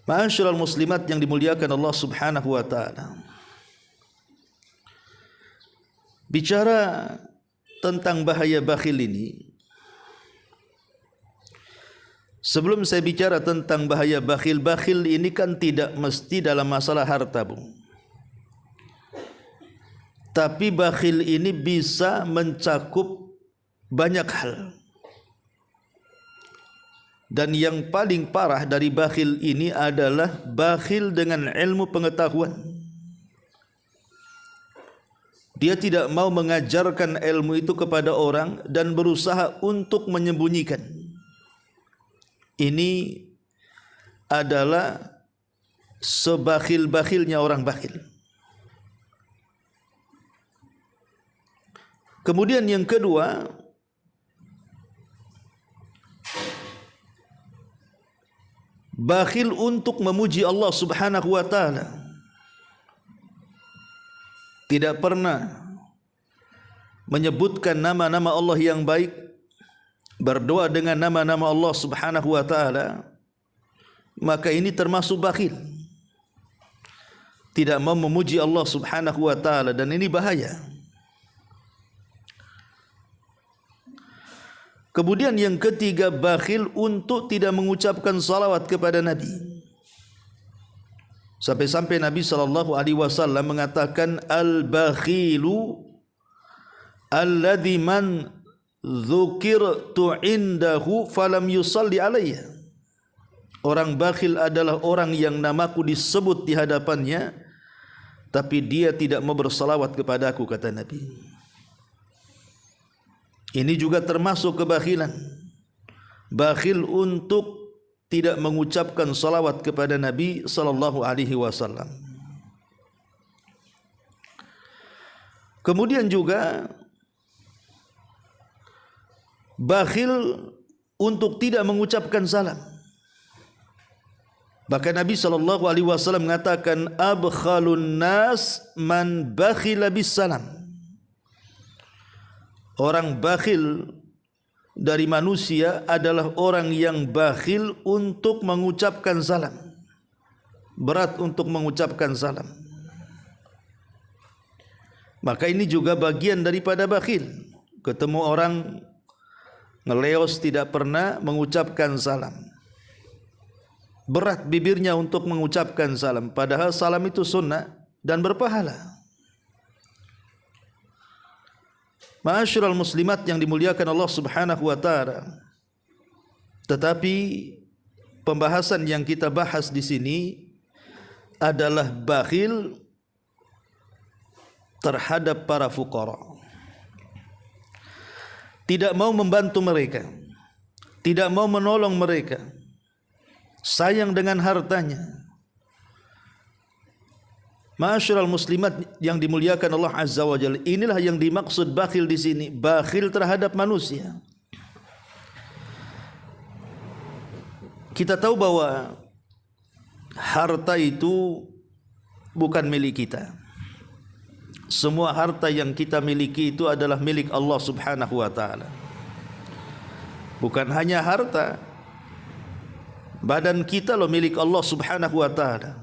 Ma'asyiral muslimat yang dimuliakan Allah Subhanahu wa taala. Bicara tentang bahaya bakhil ini, sebelum saya bicara tentang bahaya bakhil, bakhil ini kan tidak mesti dalam masalah harta, Bung. Tapi bakhil ini bisa mencakup banyak hal. Dan yang paling parah dari bakhil ini adalah bakhil dengan ilmu pengetahuan. Dia tidak mau mengajarkan ilmu itu kepada orang dan berusaha untuk menyembunyikan. Ini adalah sebakhil-bakhilnya orang bakhil. Kemudian yang kedua, bakhil untuk memuji Allah Subhanahu wa taala. Tidak pernah menyebutkan nama-nama Allah yang baik, berdoa dengan nama-nama Allah Subhanahu wa taala, maka ini termasuk bakhil. Tidak mau memuji Allah Subhanahu wa taala, dan ini bahaya. Kemudian yang ketiga, bakhil untuk tidak mengucapkan salawat kepada Nabi. Sampai-sampai Nabi SAW mengatakan, al-bakhilu alladhi man dzukirtu indahu falam yusalli alayya. Orang bakhil adalah orang yang namaku disebut di hadapannya, tapi dia tidak mau bersalawat kepadaku, kata Nabi. Ini juga termasuk kebakhilan. Bakhil untuk tidak mengucapkan salawat kepada Nabi sallallahu alaihi wasallam. Kemudian juga bakhil untuk tidak mengucapkan salam. Bahkan Nabi sallallahu alaihi wasallam mengatakan, abkhalun nas man bakhila bis salam. Orang bakhil dari manusia adalah orang yang bakhil untuk mengucapkan salam. Berat untuk mengucapkan salam. Maka ini juga bagian daripada bakhil. Ketemu orang ngeleos tidak pernah mengucapkan salam. Berat bibirnya untuk mengucapkan salam, padahal salam itu sunnah dan berpahala. Ma'asyiral muslimat yang dimuliakan Allah Subhanahu wa taala. Tetapi pembahasan yang kita bahas di sini adalah bakhil terhadap para fuqara. Tidak mau membantu mereka, tidak mau menolong mereka, sayang dengan hartanya. Ma'asyiral muslimat yang dimuliakan Allah Azza wa Jalla, inilah yang dimaksud bakhil di sini, bakhil terhadap manusia. Kita tahu bahwa harta itu bukan milik kita. Semua harta yang kita miliki itu adalah milik Allah Subhanahu wa taala. Bukan hanya harta, badan kita loh milik Allah Subhanahu wa taala.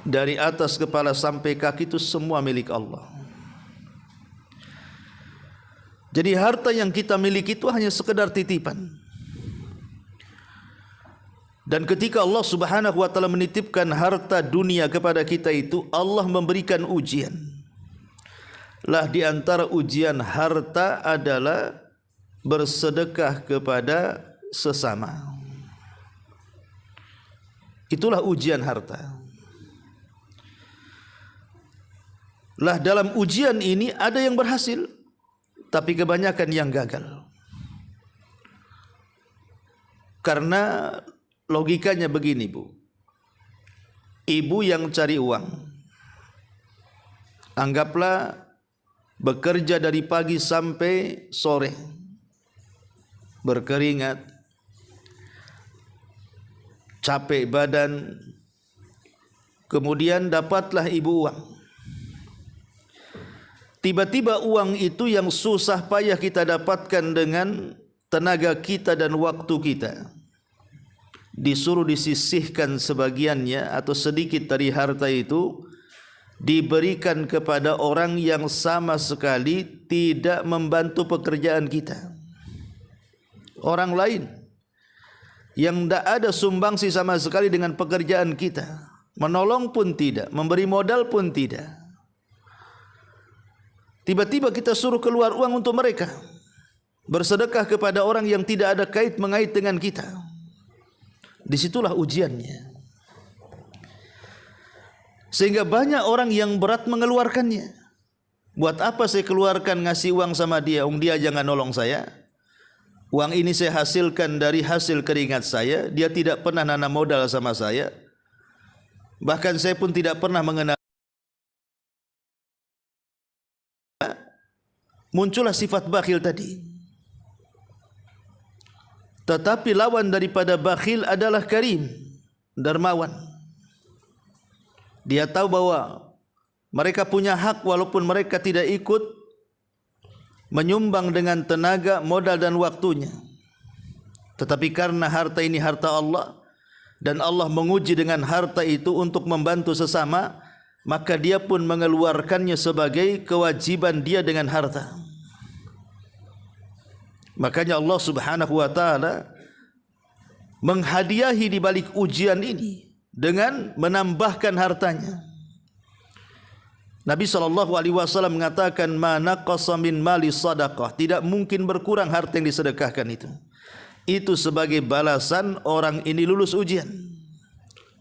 Dari atas kepala sampai kaki itu semua milik Allah. Jadi harta yang kita miliki itu hanya sekedar titipan. Dan ketika Allah Subhanahu wa taala menitipkan harta dunia kepada kita itu, Allah memberikan ujian. Lah di antara ujian harta adalah bersedekah kepada sesama. Itulah ujian harta. Lah dalam ujian ini ada yang berhasil, tapi kebanyakan yang gagal. Karena logikanya begini, Bu. Ibu yang cari uang, anggaplah bekerja dari pagi sampai sore, berkeringat, capek badan, kemudian dapatlah ibu uang. Tiba-tiba uang itu yang susah payah kita dapatkan dengan tenaga kita dan waktu kita, disuruh disisihkan sebagiannya atau sedikit dari harta itu diberikan kepada orang yang sama sekali tidak membantu pekerjaan kita. Orang lain yang tidak ada sumbangsi sama sekali dengan pekerjaan kita, menolong pun tidak, memberi modal pun tidak. Tiba-tiba kita suruh keluar uang untuk mereka, bersedekah kepada orang yang tidak ada kait mengait dengan kita. Disitulah ujiannya. Sehingga banyak orang yang berat mengeluarkannya. Buat apa saya keluarkan ngasih uang sama dia? Dia jangan nolong saya. Uang ini saya hasilkan dari hasil keringat saya. Dia tidak pernah nanam modal sama saya. Bahkan saya pun tidak pernah mengenal. Muncullah sifat bakhil tadi. Tetapi lawan daripada bakhil adalah karim, dermawan. Dia tahu bahwa mereka punya hak walaupun mereka tidak ikut menyumbang dengan tenaga, modal dan waktunya. Tetapi karena harta ini harta Allah dan Allah menguji dengan harta itu untuk membantu sesama, maka dia pun mengeluarkannya sebagai kewajiban dia dengan harta. Makanya Allah Subhanahu wa taala menghadiahi di balik ujian ini dengan menambahkan hartanya. Nabi SAW mengatakan, "Ma naqasa min mali sadaqah." Tidak mungkin berkurang harta yang disedekahkan itu. Itu sebagai balasan orang ini lulus ujian.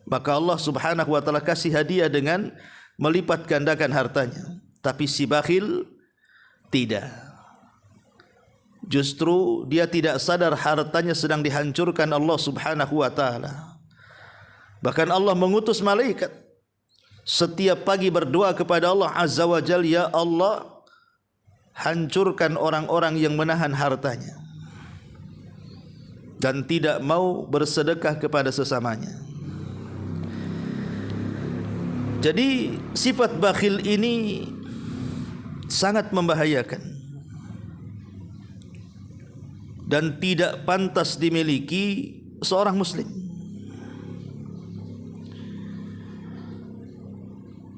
Maka Allah Subhanahu wa taala kasih hadiah dengan melipat gandakan hartanya. Tapi si bakhil tidak. Justru dia tidak sadar hartanya sedang dihancurkan Allah Subhanahu wa taala. Bahkan Allah mengutus malaikat setiap pagi berdoa kepada Allah Azza wa Jalla, "Ya Allah, hancurkan orang-orang yang menahan hartanya dan tidak mau bersedekah kepada sesamanya." Jadi sifat bakhil ini sangat membahayakan dan tidak pantas dimiliki seorang muslim.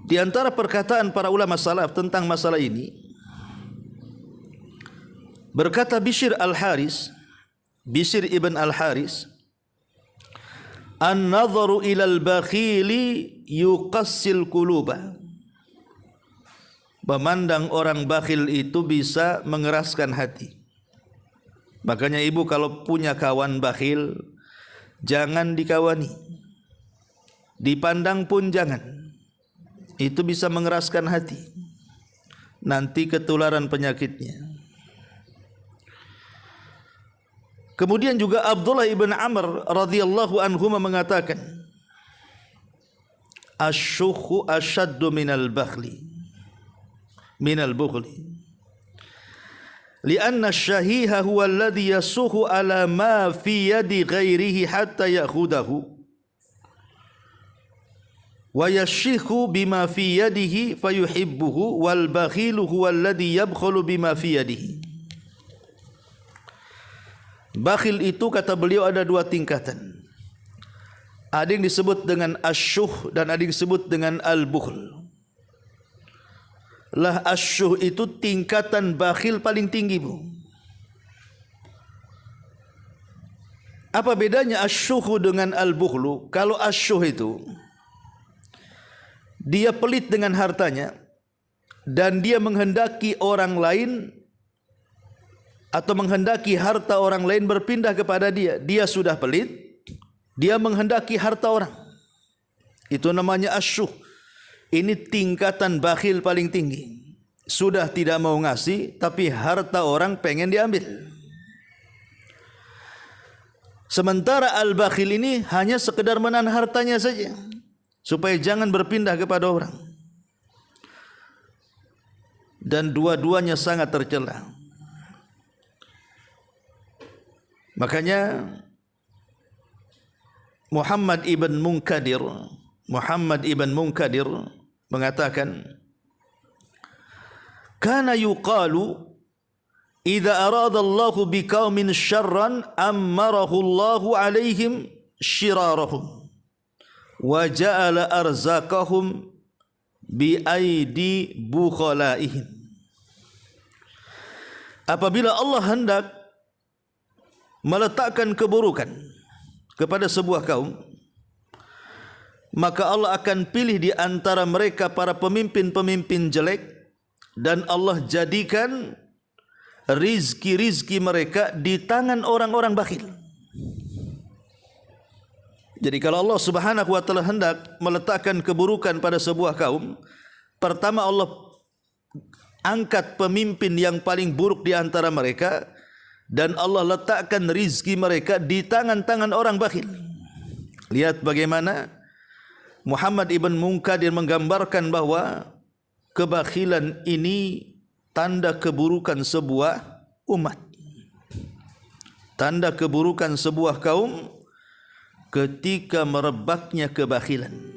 Di antara perkataan para ulama salaf tentang masalah ini, berkata Bishr al-Haris, Bishr ibn al-Haris, "An-nadharu ilal bakhili yuqassil quluba." Memandang orang bakhil itu bisa mengeraskan hati. Makanya ibu kalau punya kawan bakhil, jangan dikawani. Dipandang pun jangan. Itu bisa mengeraskan hati. Nanti ketularan penyakitnya. Kemudian juga Abdullah ibn Amr radhiyallahu anhuma mengatakan, "Asyukhu asyaddu minal bakhli, minal bukhli. Lianna syahiha huwa alladhi yasuhu ala ma fi yadi ghairihi hatta ya'khudahu. Wa yashihu bima fi yadihi fayuhibbuhu wal bakhilu huwa alladhi yabkhulu bima fi yadihi." Bakhil itu kata beliau ada dua tingkatan. Ada yang disebut dengan asyuh dan ada yang disebut dengan al-bukhl. Lah asyuh itu tingkatan bakhil paling tinggi, Bu. Apa bedanya asyuh dengan al-bukhlu? Kalau asyuh itu dia pelit dengan hartanya dan dia menghendaki orang lain atau menghendaki harta orang lain berpindah kepada dia. Dia sudah pelit, dia menghendaki harta orang. Itu namanya asyuh. Ini tingkatan bakhil paling tinggi. Sudah tidak mau ngasih, tapi harta orang pengen diambil. Sementara al-bakhil ini hanya sekedar menahan hartanya saja, supaya jangan berpindah kepada orang. Dan dua-duanya sangat tercela. Makanya Muhammad ibn Munkadir mengatakan, "Kana yuqalu idza arada Allahu biqaumin syarran amarahu Allahu alaihim shirarahum wa ja'ala arzaqahum bi aidi bukhalaihim. Apabila Allah hendak meletakkan keburukan kepada sebuah kaum, maka Allah akan pilih di antara mereka para pemimpin-pemimpin jelek, dan Allah jadikan rizki-rizki mereka di tangan orang-orang bakhil. Jadi kalau Allah Subhanahu wa taala hendak meletakkan keburukan pada sebuah kaum, pertama Allah angkat pemimpin yang paling buruk di antara mereka, dan Allah letakkan rizki mereka di tangan-tangan orang bakhil. Lihat bagaimana Muhammad ibn Munkadir menggambarkan bahwa kebakhilan ini tanda keburukan sebuah umat, tanda keburukan sebuah kaum ketika merebaknya kebakhilan.